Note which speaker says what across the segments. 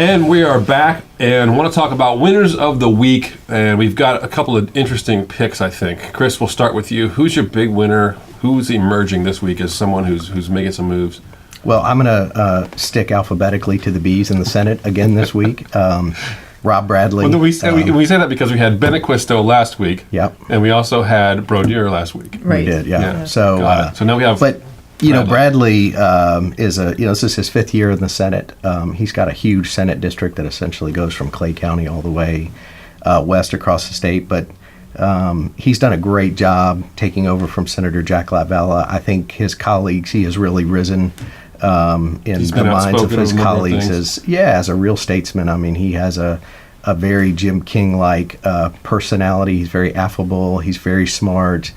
Speaker 1: And we are back and want to talk about winners of the week. And we've got a couple of interesting picks, I think. Chris, we'll start with you. Who's your big winner? Who's emerging this week as someone who's making some moves?
Speaker 2: Well, I'm going to stick alphabetically to the Bs in the Senate again this week. Rob Bradley.
Speaker 1: Well, we say that because we had Benequisto last week.
Speaker 2: Yep.
Speaker 1: And we also had Brodeur last week.
Speaker 2: Right. We did, yeah. So
Speaker 1: now we have.
Speaker 2: But Bradley is this is his fifth year in the Senate. He's got a huge Senate district that essentially goes from Clay County all the way west across the state. But he's done a great job taking over from Senator Jack LaValla. I think his colleagues, he has really risen in the minds of his colleagues as a real statesman. I mean, he has a very Jim King-like personality. He's very affable. He's very smart.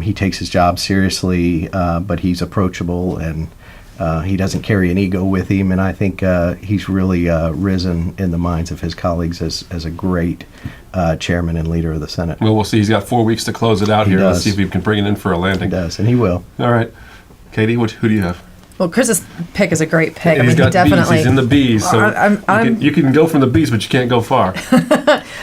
Speaker 2: He takes his job seriously, but he's approachable, and he doesn't carry an ego with him. And I think he's really risen in the minds of his colleagues as a great chairman and leader of the Senate.
Speaker 1: Well, we'll see. He's got 4 weeks to close it out here. Let's see if we can bring it in for a landing.
Speaker 2: He does, and he will.
Speaker 1: All right. Katie, who do you have?
Speaker 3: Well, Chris's pick is a great pick.
Speaker 1: He's got B's. He's in the B's, so you can go from the B's, but you can't go far.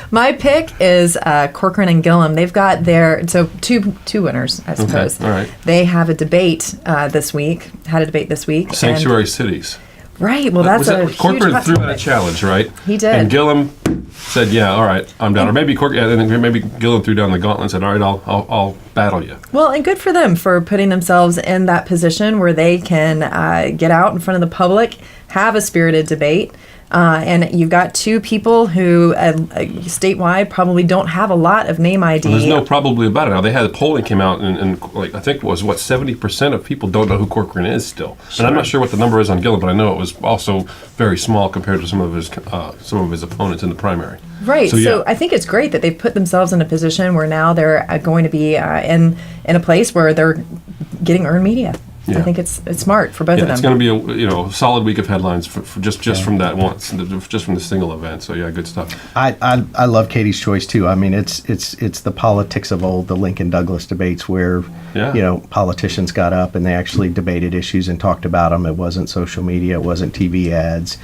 Speaker 3: My pick is Corcoran and Gillum. They've got two winners, I suppose.
Speaker 1: Okay. All right.
Speaker 3: They have a debate this week. Had a debate this week.
Speaker 1: Sanctuary cities.
Speaker 3: Right. Well, that's a huge
Speaker 1: Corcoran threw out a challenge, right?
Speaker 3: He did.
Speaker 1: And Gillum said, "Yeah, all right, I'm down." Or maybe maybe Gillum threw down the gauntlet and said, "All right, I'll battle you."
Speaker 3: Well, and good for them for putting themselves in that position where they can get out in front of the public, have a spirited debate. And you've got two people who statewide probably don't have a lot of name ID.
Speaker 1: Well, there's no probably about it. Now, they had polling came out, and I think it was 70% of people don't know who Corcoran is still. Sure. And I'm not sure what the number is on Gillum, but I know it was also very small compared to some of his opponents in the primary.
Speaker 3: Right. So I think it's great that they've put themselves in a position where now they're going to be in a place where they're getting earned media. Yeah. I think it's smart for both of them.
Speaker 1: It's going to be a solid week of headlines for just from that once, just from the single event. So good stuff.
Speaker 2: I love Katie's choice too. I mean, it's the politics of old, the Lincoln Douglas debates where politicians got up and they actually debated issues and talked about them. It wasn't social media, it wasn't TV ads.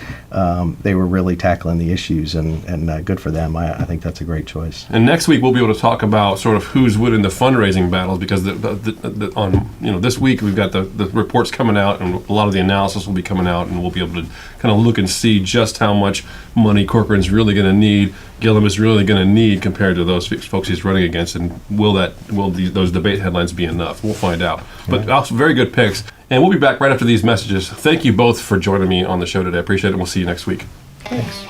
Speaker 2: They were really tackling the issues, and good for them. I think that's a great choice.
Speaker 1: And next week we'll be able to talk about sort of who's winning the fundraising battles, because this week we've got the reports coming out, and a lot of the analysis will be coming out, and we'll be able to kind of look and see just how much money Corcoran's really going to need, Gillum is really going to need compared to those folks he's running against, and will those debate headlines be enough? We'll find out. But also very good picks, and we'll be back right after these messages. Thank you both for joining me on the show today. I appreciate it. We'll see you next week.
Speaker 2: Thanks.